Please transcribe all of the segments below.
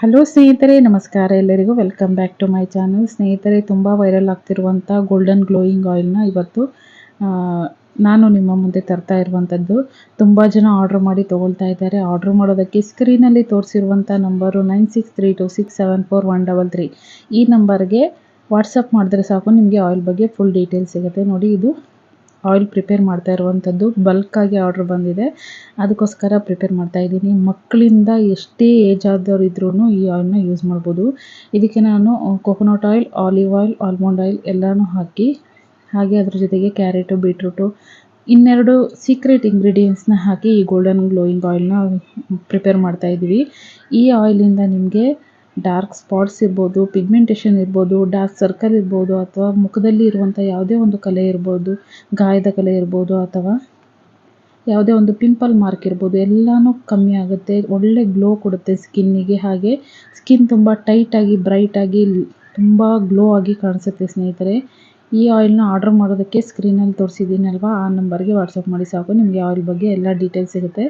Hello ಸ್ನೇಹಿತರೆ, ನಮಸ್ಕಾರ. ಎಲ್ಲರಿಗೂ welcome back to my channel. ಸ್ನೇಹಿತರೆ, ತುಂಬ ವೈರಲ್ ಆಗ್ತಿರುವಂಥ ಗೋಲ್ಡನ್ ಗ್ಲೋಯಿಂಗ್ ಆಯಿಲ್ನ ಇವತ್ತು ಆ, ನಾನು ನಿಮ್ಮ ಮುಂದೆ ತರ್ತಾ ಇರುವಂಥದ್ದು. ತುಂಬ ಜನ ಆರ್ಡ್ರ್ ಮಾಡಿ ತೊಗೊಳ್ತಾ ಇದ್ದಾರೆ. ಆರ್ಡ್ರ್ ಮಾಡೋದಕ್ಕೆ ಸ್ಕ್ರೀನಲ್ಲಿ ತೋರಿಸಿರುವಂಥ ನಂಬರು 9632674133. ಈ ನಂಬರ್ಗೆ ವಾಟ್ಸಪ್ ಮಾಡಿದ್ರೆ ಸಾಕು, ನಿಮಗೆ ಆಯಿಲ್ ಬಗ್ಗೆ ಫುಲ್ ಡೀಟೇಲ್ಸ್ ಸಿಗುತ್ತೆ. ನೋಡಿ, ಇದು ಆಯಿಲ್ ಪ್ರಿಪೇರ್ ಮಾಡ್ತಾ ಇರುವಂಥದ್ದು. ಬಲ್ಕಾಗಿ ಆರ್ಡ್ರ್ ಬಂದಿದೆ, ಅದಕ್ಕೋಸ್ಕರ ಪ್ರಿಪೇರ್ ಮಾಡ್ತಾ ಇದ್ದೀನಿ. ಮಕ್ಕಳಿಂದ ಎಷ್ಟೇ ಏಜ್ ಆದವ್ರು ಇದ್ರೂ ಈ ಆಯಿಲ್ನ ಯೂಸ್ ಮಾಡ್ಬೋದು. ಇದಕ್ಕೆ ನಾನು coconut oil, olive oil, almond oil ಎಲ್ಲನೂ ಹಾಕಿ, ಹಾಗೆ ಅದ್ರ ಜೊತೆಗೆ ಕ್ಯಾರೆಟು, ಬೀಟ್ರೂಟು, ಇನ್ನೆರಡು ಸೀಕ್ರೆಟ್ ಇಂಗ್ರೀಡಿಯೆಂಟ್ಸ್ನ ಹಾಕಿ ಈ ಗೋಲ್ಡನ್ ಗ್ಲೋಯಿಂಗ್ ಆಯಿಲ್ನ ಪ್ರಿಪೇರ್ ಮಾಡ್ತಾ ಇದ್ದೀವಿ. ಈ ಆಯಿಲಿಂದ ನಿಮಗೆ ಡಾರ್ಕ್ ಸ್ಪಾಟ್ಸ್ ಇರ್ಬೋದು, ಪಿಗ್ಮೆಂಟೇಷನ್ ಇರ್ಬೋದು, ಡಾರ್ಕ್ ಸರ್ಕಲ್ ಇರ್ಬೋದು, ಅಥವಾ ಮುಖದಲ್ಲಿ ಇರುವಂಥ ಯಾವುದೇ ಒಂದು ಕಲೆ ಇರ್ಬೋದು, ಗಾಯದ ಕಲೆ ಇರ್ಬೋದು, ಅಥವಾ ಯಾವುದೇ ಒಂದು ಪಿಂಪಲ್ ಮಾರ್ಕ್ ಇರ್ಬೋದು, ಎಲ್ಲನೂ ಕಮ್ಮಿ ಆಗುತ್ತೆ. ಒಳ್ಳೆ ಗ್ಲೋ ಕೊಡುತ್ತೆ ಸ್ಕಿನ್ನಿಗೆ. ಹಾಗೆ ಸ್ಕಿನ್ ತುಂಬ ಟೈಟಾಗಿ, ಬ್ರೈಟಾಗಿ, ತುಂಬ ಗ್ಲೋ ಆಗಿ ಕಾಣಿಸುತ್ತೆ ಸ್ನೇಹಿತರೆ. ಈ ಆಯಿಲ್ನ ಆರ್ಡ್ರ್ ಮಾಡೋದಕ್ಕೆ ಸ್ಕ್ರೀನಲ್ಲಿ ತೋರಿಸಿದ್ದೀನಲ್ವ, ಆ ನಂಬರ್ಗೆ ವಾಟ್ಸಪ್ ಮಾಡಿ ಸಾಕು, ನಿಮಗೆ ಆಯಿಲ್ ಬಗ್ಗೆ ಎಲ್ಲ ಡೀಟೇಲ್ಸ್ ಸಿಗುತ್ತೆ.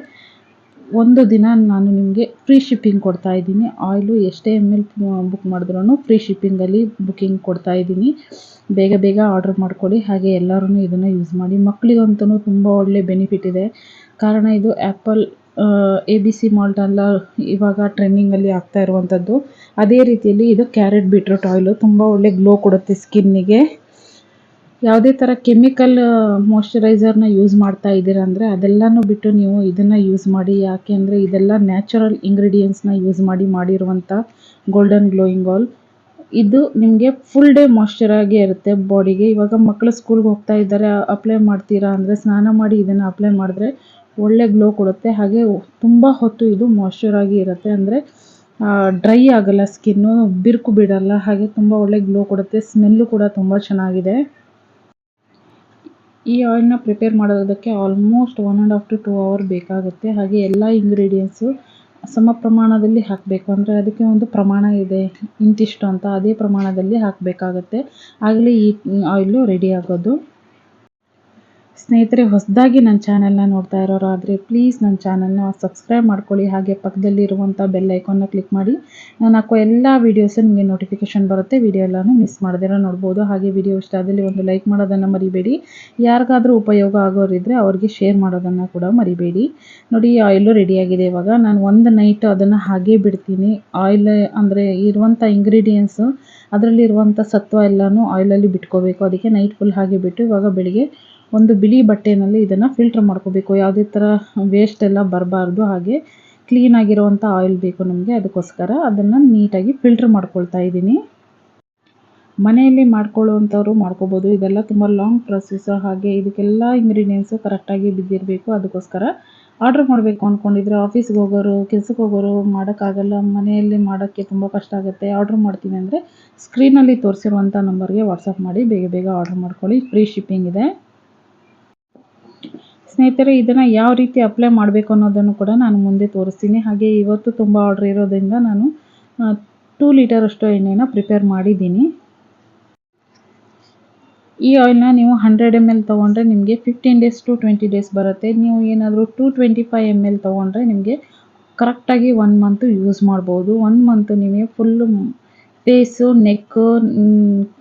ಒಂದು ದಿನ ನಾನು ನಿಮಗೆ ಫ್ರೀ ಶಿಪ್ಪಿಂಗ್ ಕೊಡ್ತಾ ಇದ್ದೀನಿ. ಆಯಿಲು ಎಷ್ಟೇ ml ಬುಕ್ ಮಾಡಿದ್ರೂ ಫ್ರೀ ಶಿಪ್ಪಿಂಗಲ್ಲಿ ಬುಕ್ಕಿಂಗ್ ಕೊಡ್ತಾ ಇದ್ದೀನಿ. ಬೇಗ ಬೇಗ ಆರ್ಡ್ರ್ ಮಾಡ್ಕೊಳ್ಳಿ. ಹಾಗೆ ಎಲ್ಲರೂ ಇದನ್ನು ಯೂಸ್ ಮಾಡಿ. ಮಕ್ಕಳಿಗಂತೂ ತುಂಬ ಒಳ್ಳೆ ಬೆನಿಫಿಟ್ ಇದೆ. ಕಾರಣ ಇದು ಆ್ಯಪಲ್ ABC ಮಾಲ್ಟ್ ಎಲ್ಲ ಇವಾಗ ಟ್ರೆಂಡಿಂಗಲ್ಲಿ ಆಗ್ತಾ ಇರುವಂಥದ್ದು. ಅದೇ ರೀತಿಯಲ್ಲಿ ಇದು ಕ್ಯಾರೆಟ್ ಬೀಟ್ರೂಟ್ ಆಯಿಲು ತುಂಬ ಒಳ್ಳೆ ಗ್ಲೋ ಕೊಡುತ್ತೆ ಸ್ಕಿನ್ನಿಗೆ. ಯಾವುದೇ ಥರ ಕೆಮಿಕಲ್ ಮಾಯ್ಶ್ಚರೈಸರ್ನ ಯೂಸ್ ಮಾಡ್ತಾ ಇದ್ದೀರಾ ಅಂದರೆ ಅದೆಲ್ಲನೂ ಬಿಟ್ಟು ನೀವು ಇದನ್ನು ಯೂಸ್ ಮಾಡಿ. ಯಾಕೆ ಅಂದರೆ ಇದೆಲ್ಲ ನ್ಯಾಚುರಲ್ ಇಂಗ್ರೀಡಿಯೆಂಟ್ಸ್ನ ಯೂಸ್ ಮಾಡಿರುವಂಥ ಗೋಲ್ಡನ್ ಗ್ಲೋಯಿಂಗ್ ಆಯಿಲ್. ಇದು ನಿಮಗೆ ಫುಲ್ ಡೇ ಮಾಯ್ಶ್ಚರಾಗೇ ಇರುತ್ತೆ ಬಾಡಿಗೆ. ಇವಾಗ ಮಕ್ಕಳು ಸ್ಕೂಲ್ಗೆ ಹೋಗ್ತಾ ಇದ್ದಾರೆ, ಅಪ್ಲೈ ಮಾಡ್ತೀರಾ ಅಂದರೆ ಸ್ನಾನ ಮಾಡಿ ಇದನ್ನು ಅಪ್ಲೈ ಮಾಡಿದ್ರೆ ಒಳ್ಳೆ ಗ್ಲೋ ಕೊಡುತ್ತೆ. ಹಾಗೆ ತುಂಬ ಹೊತ್ತು ಇದು ಮಾಯ್ಶ್ಚರಾಗಿ ಇರುತ್ತೆ, ಅಂದರೆ ಡ್ರೈ ಆಗಲ್ಲ ಸ್ಕಿನ್ನು, ಬಿರುಕು ಬಿಡಲ್ಲ. ಹಾಗೆ ತುಂಬ ಒಳ್ಳೆ ಗ್ಲೋ ಕೊಡುತ್ತೆ. ಸ್ಮೆಲ್ಲು ಕೂಡ ತುಂಬ ಚೆನ್ನಾಗಿದೆ. ಈ ಆಯಿಲ್ನ ಪ್ರಿಪೇರ್ ಮಾಡೋದಕ್ಕೆ ಆಲ್ಮೋಸ್ಟ್ 1.5 to 2 hour ಬೇಕಾಗುತ್ತೆ. ಹಾಗೆ ಎಲ್ಲ ಇಂಗ್ರೀಡಿಯೆಂಟ್ಸು ಸಮ ಪ್ರಮಾಣದಲ್ಲಿ ಹಾಕಬೇಕು. ಅಂದರೆ ಅದಕ್ಕೆ ಒಂದು ಪ್ರಮಾಣ ಇದೆ, ಇಂತಿಷ್ಟು ಅಂತ, ಅದೇ ಪ್ರಮಾಣದಲ್ಲಿ ಹಾಕಬೇಕಾಗತ್ತೆ. ಆಗಲೇ ಈ ಆಯಿಲು ರೆಡಿ ಆಗೋದು. ಸ್ನೇಹಿತರೆ, ಹೊಸದಾಗಿ ನನ್ನ ಚಾನಲ್ನ ನೋಡ್ತಾ ಇರೋರಾದರೆ ಪ್ಲೀಸ್ ನನ್ನ ಚಾನಲ್ನ ಸಬ್ಸ್ಕ್ರೈಬ್ ಮಾಡ್ಕೊಳ್ಳಿ. ಹಾಗೆ ಪಕ್ಕದಲ್ಲಿರುವಂಥ ಬೆಲ್ ಐಕಾನ್ನ ಕ್ಲಿಕ್ ಮಾಡಿ. ನಾನು ಹಾಕೋ ಎಲ್ಲ ವೀಡಿಯೋಸು ನಿಮಗೆ ನೋಟಿಫಿಕೇಷನ್ ಬರುತ್ತೆ. ವಿಡಿಯೋ ಎಲ್ಲನೂ ಮಿಸ್ ಮಾಡದಿರೋ ನೋಡ್ಬೋದು. ಹಾಗೆ ವಿಡಿಯೋ ಇಷ್ಟ ಆದಲ್ಲಿ ಒಂದು ಲೈಕ್ ಮಾಡೋದನ್ನು ಮರಿಬೇಡಿ. ಯಾರಿಗಾದರೂ ಉಪಯೋಗ ಆಗೋರಿದ್ದರೆ ಅವ್ರಿಗೆ ಶೇರ್ ಮಾಡೋದನ್ನು ಕೂಡ ಮರಿಬೇಡಿ. ನೋಡಿ, ಆಯಿಲು ರೆಡಿಯಾಗಿದೆ. ಇವಾಗ ನಾನು ಒಂದು ನೈಟ್ ಅದನ್ನು ಹಾಗೇ ಬಿಡ್ತೀನಿ. ಆಯಿಲ್ ಅಂದರೆ ಇರುವಂಥ ಇಂಗ್ರೀಡಿಯೆಂಟ್ಸು, ಅದರಲ್ಲಿರುವಂಥ ಸತ್ವ ಎಲ್ಲನೂ ಆಯಿಲಲ್ಲಿ ಬಿಟ್ಕೋಬೇಕು. ಅದಕ್ಕೆ ನೈಟ್ ಫುಲ್ ಹಾಗೆ ಬಿಟ್ಟು ಇವಾಗ ಬೆಳಿಗ್ಗೆ ಒಂದು ಬಿಳಿ ಬಟ್ಟೆಯಲ್ಲಿ ಇದನ್ನು ಫಿಲ್ಟ್ರ್ ಮಾಡ್ಕೋಬೇಕು. ಯಾವುದೇ ಥರ ವೇಸ್ಟ್ ಎಲ್ಲ ಬರಬಾರ್ದು. ಹಾಗೆ ಕ್ಲೀನಾಗಿರುವಂಥ ಆಯಿಲ್ ಬೇಕು ನಮಗೆ. ಅದಕ್ಕೋಸ್ಕರ ಅದನ್ನು ನೀಟಾಗಿ ಫಿಲ್ಟ್ರ್ ಮಾಡ್ಕೊಳ್ತಾ ಇದ್ದೀನಿ. ಮನೆಯಲ್ಲಿ ಮಾಡ್ಕೊಳ್ಳುವಂಥವ್ರು ಮಾಡ್ಕೋಬೋದು. ಇದೆಲ್ಲ ತುಂಬ ಲಾಂಗ್ ಪ್ರೊಸೆಸ್ಸು. ಹಾಗೆ ಇದಕ್ಕೆಲ್ಲ ಇಂಗ್ರೀಡಿಯೆಂಟ್ಸು ಕರೆಕ್ಟಾಗಿ ಬಿದ್ದಿರಬೇಕು. ಅದಕ್ಕೋಸ್ಕರ ಆರ್ಡ್ರ್ ಮಾಡಬೇಕು ಅಂದ್ಕೊಂಡಿದ್ರೆ ಆಫೀಸ್ಗೆ ಹೋಗೋರು, ಕೆಲಸಕ್ಕೆ ಹೋಗೋರು ಮಾಡೋಕ್ಕಾಗಲ್ಲ, ಮನೆಯಲ್ಲಿ ಮಾಡೋಕ್ಕೆ ತುಂಬ ಕಷ್ಟ ಆಗುತ್ತೆ, ಆರ್ಡ್ರ್ ಮಾಡ್ತೀನಿ ಅಂದರೆ ಸ್ಕ್ರೀನಲ್ಲಿ ತೋರಿಸಿರುವಂಥ ನಂಬರ್ಗೆ ವಾಟ್ಸಪ್ ಮಾಡಿ ಬೇಗ ಬೇಗ ಆರ್ಡ್ರ್ ಮಾಡ್ಕೊಳ್ಳಿ. ಫ್ರೀ ಶಿಪ್ಪಿಂಗ್ ಇದೆ. ಸ್ನೇಹಿತರೆ, ಇದನ್ನು ಯಾವ ರೀತಿ ಅಪ್ಲೈ ಮಾಡಬೇಕು ಅನ್ನೋದನ್ನು ಕೂಡ ನಾನು ಮುಂದೆ ತೋರಿಸ್ತೀನಿ. ಹಾಗೆ ಇವತ್ತು ತುಂಬ ಆರ್ಡ್ರ್ ಇರೋದ್ರಿಂದ ನಾನು 2 ಲೀಟರಷ್ಟು ಎಣ್ಣೆನ ಪ್ರಿಪೇರ್ ಮಾಡಿದ್ದೀನಿ. ಈ ಆಯಿಲ್ನ ನೀವು 100 ml ತೊಗೊಂಡ್ರೆ ನಿಮಗೆ 15 days to 20 days ಬರುತ್ತೆ. ನೀವು ಏನಾದರೂ 225 ml ತೊಗೊಂಡ್ರೆ ನಿಮಗೆ ಕರೆಕ್ಟಾಗಿ 1 month ಯೂಸ್ ಮಾಡ್ಬೋದು. 1 month ನಿಮಗೆ ಫುಲ್ಲು ಫೇಸು, ನೆಕ್ಕು,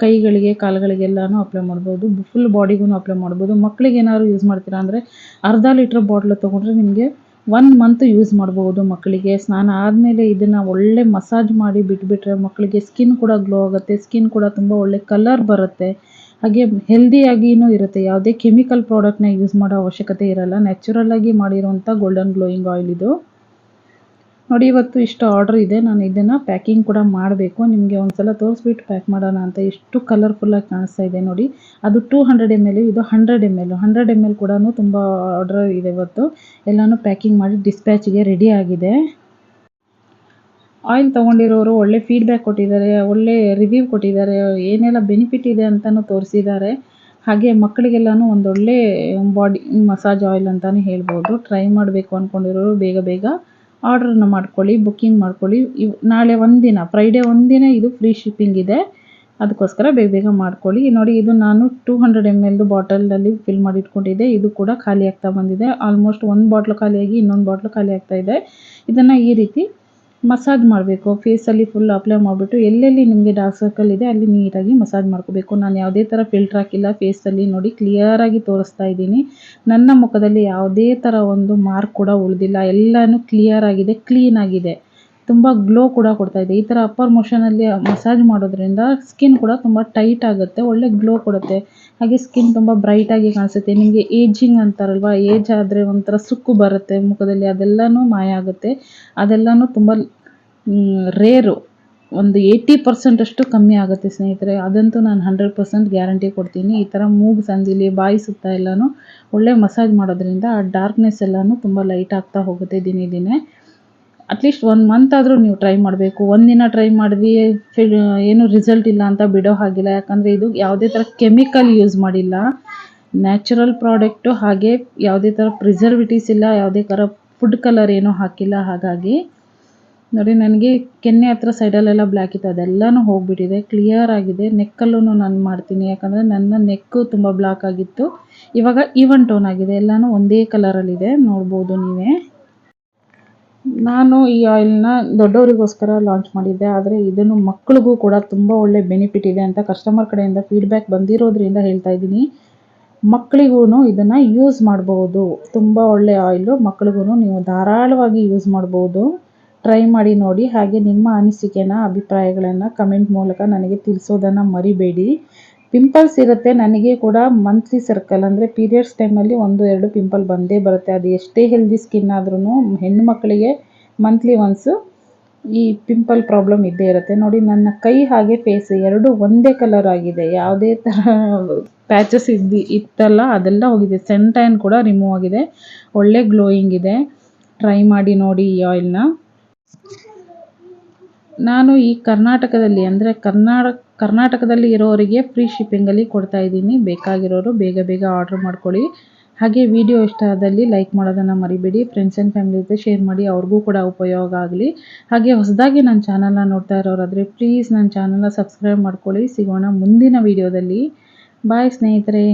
ಕೈಗಳಿಗೆ, ಕಾಲುಗಳಿಗೆಲ್ಲನೂ ಅಪ್ಲೈ ಮಾಡ್ಬೋದು. ಫುಲ್ ಬಾಡಿಗೂ ಅಪ್ಲೈ ಮಾಡ್ಬೋದು. ಮಕ್ಕಳಿಗೆ ಏನಾದ್ರು ಯೂಸ್ ಮಾಡ್ತೀರಾ ಅಂದರೆ ಅರ್ಧ ಲೀಟ್ರ್ ಬಾಟ್ಲು ತೊಗೊಂಡ್ರೆ ನಿಮಗೆ 1 month ಯೂಸ್ ಮಾಡ್ಬೋದು. ಮಕ್ಕಳಿಗೆ ಸ್ನಾನ ಆದಮೇಲೆ ಇದನ್ನು ಒಳ್ಳೆ ಮಸಾಜ್ ಮಾಡಿ ಬಿಟ್ಬಿಟ್ರೆ ಮಕ್ಕಳಿಗೆ ಸ್ಕಿನ್ ಕೂಡ ಗ್ಲೋ ಆಗುತ್ತೆ. ಸ್ಕಿನ್ ಕೂಡ ತುಂಬ ಒಳ್ಳೆ ಕಲರ್ ಬರುತ್ತೆ. ಹಾಗೆ ಹೆಲ್ದಿಯಾಗಿಯೂ ಇರುತ್ತೆ. ಯಾವುದೇ ಕೆಮಿಕಲ್ ಪ್ರಾಡಕ್ಟ್ನ ಯೂಸ್ ಮಾಡೋ ಅವಶ್ಯಕತೆ ಇರಲ್ಲ. ನ್ಯಾಚುರಲ್ಲಾಗಿ ಮಾಡಿರುವಂಥ ಗೋಲ್ಡನ್ ಗ್ಲೋಯಿಂಗ್ ಆಯಿಲ್ ಇದು. ನೋಡಿ, ಇವತ್ತು ಇಷ್ಟು ಆರ್ಡ್ರ್ ಇದೆ. ನಾನು ಇದನ್ನು ಪ್ಯಾಕಿಂಗ್ ಕೂಡ ಮಾಡಬೇಕು. ನಿಮಗೆ ಒಂದು ಸಲ ತೋರಿಸ್ಬಿಟ್ಟು ಪ್ಯಾಕ್ ಮಾಡೋಣ ಅಂತ. ಎಷ್ಟು ಕಲರ್ಫುಲ್ಲಾಗಿ ಕಾಣಿಸ್ತಾ ಇದೆ ನೋಡಿ. ಅದು 200 ml, ಇದು 100 ml. 100 ml ಕೂಡ ತುಂಬ ಆರ್ಡ್ರ್ ಇದೆ ಇವತ್ತು. ಎಲ್ಲನೂ ಪ್ಯಾಕಿಂಗ್ ಮಾಡಿ ಡಿಸ್ಪ್ಯಾಚಿಗೆ ರೆಡಿ ಆಗಿದೆ. ಆಯಿಲ್ ತೊಗೊಂಡಿರೋರು ಒಳ್ಳೆ ಫೀಡ್ಬ್ಯಾಕ್ ಕೊಟ್ಟಿದ್ದಾರೆ, ಒಳ್ಳೆ ರಿವ್ಯೂ ಕೊಟ್ಟಿದ್ದಾರೆ, ಏನೆಲ್ಲ ಬೆನಿಫಿಟ್ ಇದೆ ಅಂತಲೂ ತೋರಿಸಿದ್ದಾರೆ. ಹಾಗೆ ಮಕ್ಕಳಿಗೆಲ್ಲನೂ ಒಂದೊಳ್ಳೆ ಬಾಡಿ ಮಸಾಜ್ ಆಯಿಲ್ ಅಂತಲೇ ಹೇಳ್ಬೋದು. ಟ್ರೈ ಮಾಡಬೇಕು ಅಂದ್ಕೊಂಡಿರೋರು ಬೇಗ ಬೇಗ ಆರ್ಡ್ರನ್ನ ಮಾಡ್ಕೊಳ್ಳಿ, ಬುಕ್ಕಿಂಗ್ ಮಾಡ್ಕೊಳ್ಳಿ. ನಾಳೆ ಒಂದಿನ, ಫ್ರೈಡೇ ಒಂದಿನ ಇದು ಫ್ರೀ ಶಿಪ್ಪಿಂಗ್ ಇದೆ. ಅದಕ್ಕೋಸ್ಕರ ಬೇಗ ಬೇಗ ಮಾಡ್ಕೊಳ್ಳಿ. ನೋಡಿ, ಇದು ನಾನು 200 ml ಬಾಟಲಲ್ಲಿ ಫಿಲ್ ಮಾಡಿ ಇಟ್ಕೊಂಡಿದ್ದೆ. ಇದು ಕೂಡ ಖಾಲಿ ಆಗ್ತಾ ಬಂದಿದೆ. ಆಲ್ಮೋಸ್ಟ್ ಒಂದು ಬಾಟ್ಲು ಖಾಲಿಯಾಗಿ ಇನ್ನೊಂದು ಬಾಟ್ಲು ಖಾಲಿ ಆಗ್ತಾ ಇದೆ. ಇದನ್ನು ಈ ರೀತಿ ಮಸಾಜ್ ಮಾಡಬೇಕು. ಫೇಸಲ್ಲಿ ಫುಲ್ ಅಪ್ಲೈ ಮಾಡಿಬಿಟ್ಟು ಎಲ್ಲೆಲ್ಲಿ ನಿಮಗೆ ಡಾರ್ಕ್ ಸರ್ಕಲ್ ಇದೆ ಅಲ್ಲಿ ನೀಟಾಗಿ ಮಸಾಜ್ ಮಾಡ್ಕೋಬೇಕು. ನಾನು ಯಾವುದೇ ಥರ ಫಿಲ್ಟರ್ ಹಾಕಿಲ್ಲ. ಫೇಸಲ್ಲಿ ನೋಡಿ ಕ್ಲಿಯರಾಗಿ ತೋರಿಸ್ತಾ ಇದ್ದೀನಿ. ನನ್ನ ಮುಖದಲ್ಲಿ ಯಾವುದೇ ಥರ ಒಂದು ಮಾರ್ಕ್ ಕೂಡ ಉಳಿದಿಲ್ಲ. ಎಲ್ಲನೂ ಕ್ಲಿಯರ್ ಆಗಿದೆ, ಕ್ಲೀನ್ ಆಗಿದೆ. ತುಂಬ ಗ್ಲೋ ಕೂಡ ಕೊಡ್ತಾ ಇದೆ. ಈ ಥರ ಅಪ್ಪರ್ ಮೋಷನಲ್ಲಿ ಮಸಾಜ್ ಮಾಡೋದ್ರಿಂದ ಸ್ಕಿನ್ ಕೂಡ ತುಂಬ ಟೈಟ್ ಆಗುತ್ತೆ, ಒಳ್ಳೆ ಗ್ಲೋ ಕೊಡುತ್ತೆ. ಹಾಗೆ ಸ್ಕಿನ್ ತುಂಬ ಬ್ರೈಟಾಗಿ ಕಾಣಿಸುತ್ತೆ. ನಿಮಗೆ ಏಜಿಂಗ್ ಅಂತಾರಲ್ವ, ಏಜ್ ಆದರೆ ಒಂಥರ ಸುಕ್ಕು ಬರುತ್ತೆ ಮುಖದಲ್ಲಿ, ಅದೆಲ್ಲನೂ ಮಾಯ ಆಗುತ್ತೆ. ಅದೆಲ್ಲನೂ ತುಂಬ ರೇರು, ಒಂದು 80% ಅಷ್ಟು ಕಮ್ಮಿ ಆಗುತ್ತೆ ಸ್ನೇಹಿತರೆ. ಅದಂತೂ ನಾನು 100% ಗ್ಯಾರಂಟಿ ಕೊಡ್ತೀನಿ. ಈ ಥರ ಮೂಗು ಸಂದಿಲಿ, ಬಾಯಿ ಸುತ್ತ ಎಲ್ಲನೂ ಒಳ್ಳೆ ಮಸಾಜ್ ಮಾಡೋದ್ರಿಂದ ಆ ಡಾರ್ಕ್ನೆಸ್ ಎಲ್ಲನೂ ತುಂಬ ಲೈಟ್ ಆಗ್ತಾ ಹೋಗುತ್ತೆ ದಿನೇ ದಿನೇ. ಅಟ್ಲೀಸ್ಟ್ 1 ಮಂತ್ ಆದರೂ ನೀವು ಟ್ರೈ ಮಾಡಬೇಕು. ಒಂದಿನ ಟ್ರೈ ಮಾಡಿದ್ವಿ ಏನು ರಿಸಲ್ಟ್ ಇಲ್ಲ ಅಂತ ಬಿಡೋ ಹಾಗಿಲ್ಲ. ಯಾಕಂದರೆ ಇದು ಯಾವುದೇ ಥರ ಕೆಮಿಕಲ್ ಯೂಸ್ ಮಾಡಿಲ್ಲ, ನ್ಯಾಚುರಲ್ ಪ್ರಾಡಕ್ಟು. ಹಾಗೆ ಯಾವುದೇ ಥರ ಪ್ರಿಸರ್ವೇಟಿವ್ಸ್ ಇಲ್ಲ, ಯಾವುದೇ ಥರ ಫುಡ್ ಕಲರ್ ಏನೂ ಹಾಕಿಲ್ಲ. ಹಾಗಾಗಿ ನೋಡಿ, ನನಗೆ ಕೆನ್ನೆ ಹತ್ರ ಸೈಡಲ್ಲೆಲ್ಲ ಬ್ಲ್ಯಾಕ್ ಇತ್ತು, ಅದೆಲ್ಲನೂ ಹೋಗಿಬಿಟ್ಟಿದೆ, ಕ್ಲಿಯರ್ ಆಗಿದೆ. ನೆಕ್ಕಲ್ಲೂ ನಾನು ಮಾಡ್ತೀನಿ, ಯಾಕಂದರೆ ನನ್ನ ನೆಕ್ಕು ತುಂಬ ಬ್ಲಾಕ್ ಆಗಿತ್ತು. ಇವಾಗ ಈವನ್ ಟೋನ್ ಆಗಿದೆ, ಎಲ್ಲನೂ ಒಂದೇ ಕಲರಲ್ಲಿದೆ, ನೋಡ್ಬೋದು ನೀವೇ. ನಾನು ಈ ಆಯಿಲ್ನ ದೊಡ್ಡವರಿಗೋಸ್ಕರ ಲಾಂಚ್ ಮಾಡಿದ್ದೆ, ಆದರೆ ಇದನ್ನು ಮಕ್ಕಳಿಗೂ ಕೂಡ ತುಂಬ ಒಳ್ಳೆ ಬೆನಿಫಿಟ್ ಇದೆ ಅಂತ ಕಸ್ಟಮರ್ ಕಡೆಯಿಂದ ಫೀಡ್ಬ್ಯಾಕ್ ಬಂದಿರೋದ್ರಿಂದ ಹೇಳ್ತಾ ಇದ್ದೀನಿ. ಮಕ್ಕಳಿಗೂ ಇದನ್ನು ಯೂಸ್ ಮಾಡ್ಬೋದು. ತುಂಬ ಒಳ್ಳೆ ಆಯಿಲು, ಮಕ್ಕಳಿಗೂ ನೀವು ಧಾರಾಳವಾಗಿ ಯೂಸ್ ಮಾಡ್ಬೋದು. ಟ್ರೈ ಮಾಡಿ ನೋಡಿ. ಹಾಗೆ ನಿಮ್ಮ ಅನಿಸಿಕೆನ, ಅಭಿಪ್ರಾಯಗಳನ್ನು ಕಮೆಂಟ್ ಮೂಲಕ ನನಗೆ ತಿಳಿಸೋದನ್ನು ಮರಿಬೇಡಿ. ಪಿಂಪಲ್ಸ್ ಇರುತ್ತೆ, ನನಗೆ ಕೂಡ ಮಂತ್ಲಿ ಸರ್ಕಲ್ ಅಂದರೆ ಪೀರಿಯಡ್ಸ್ ಟೈಮಲ್ಲಿ 1-2 ಪಿಂಪಲ್ ಬಂದೇ ಬರುತ್ತೆ. ಅದು ಎಷ್ಟೇ ಹೆಲ್ದಿ ಸ್ಕಿನ್ ಆದ್ರೂ ಹೆಣ್ಣು ಮಕ್ಕಳಿಗೆ ಮಂತ್ಲಿ ಒನ್ಸು ಈ ಪಿಂಪಲ್ ಪ್ರಾಬ್ಲಮ್ ಇದ್ದೇ ಇರುತ್ತೆ. ನೋಡಿ, ನನ್ನ ಕೈ ಹಾಗೆ ಫೇಸ್ ಎರಡೂ ಒಂದೇ ಕಲರ್ ಆಗಿದೆ. ಯಾವುದೇ ಥರ ಪ್ಯಾಚಸ್ ಇತ್ತಲ್ಲ ಅದೆಲ್ಲ ಹೋಗಿದೆ. ಸನ್ ಟ್ಯಾನ್ ಕೂಡ ರಿಮೂವ್ ಆಗಿದೆ, ಒಳ್ಳೆ ಗ್ಲೋಯಿಂಗ್ ಇದೆ. ಟ್ರೈ ಮಾಡಿ ನೋಡಿ ಈ ಆಯಿಲ್ನ. ನಾನು ಈ ಕರ್ನಾಟಕದಲ್ಲಿ ಅಂದರೆ ಕರ್ನಾಟಕದಲ್ಲಿ ಇರೋರಿಗೆ ಫ್ರೀ ಶಿಪ್ಪಿಂಗಲ್ಲಿ ಕೊಡ್ತಾ ಇದ್ದೀನಿ. ಬೇಕಾಗಿರೋರು ಬೇಗ ಬೇಗ ಆರ್ಡ್ರ್ ಮಾಡ್ಕೊಳ್ಳಿ. ಹಾಗೆ ವಿಡಿಯೋ ಇಷ್ಟ ಆದಲ್ಲಿ ಲೈಕ್ ಮಾಡೋದನ್ನು ಮರಿಬೇಡಿ. ಫ್ರೆಂಡ್ಸ್ ಆ್ಯಂಡ್ ಫ್ಯಾಮಿಲಿ ಜೊತೆ ಶೇರ್ ಮಾಡಿ, ಅವ್ರಿಗೂ ಕೂಡ ಉಪಯೋಗ ಆಗಲಿ. ಹಾಗೆ ಹೊಸದಾಗಿ ನನ್ನ ಚಾನಲ್ನ ನೋಡ್ತಾ ಇರೋರಾದರೆ ಪ್ಲೀಸ್ ನನ್ನ ಚಾನಲ್ನ ಸಬ್ಸ್ಕ್ರೈಬ್ ಮಾಡ್ಕೊಳ್ಳಿ. ಸಿಗೋಣ ಮುಂದಿನ ವಿಡಿಯೋದಲ್ಲಿ. ಬಾಯ್ ಸ್ನೇಹಿತರೆ.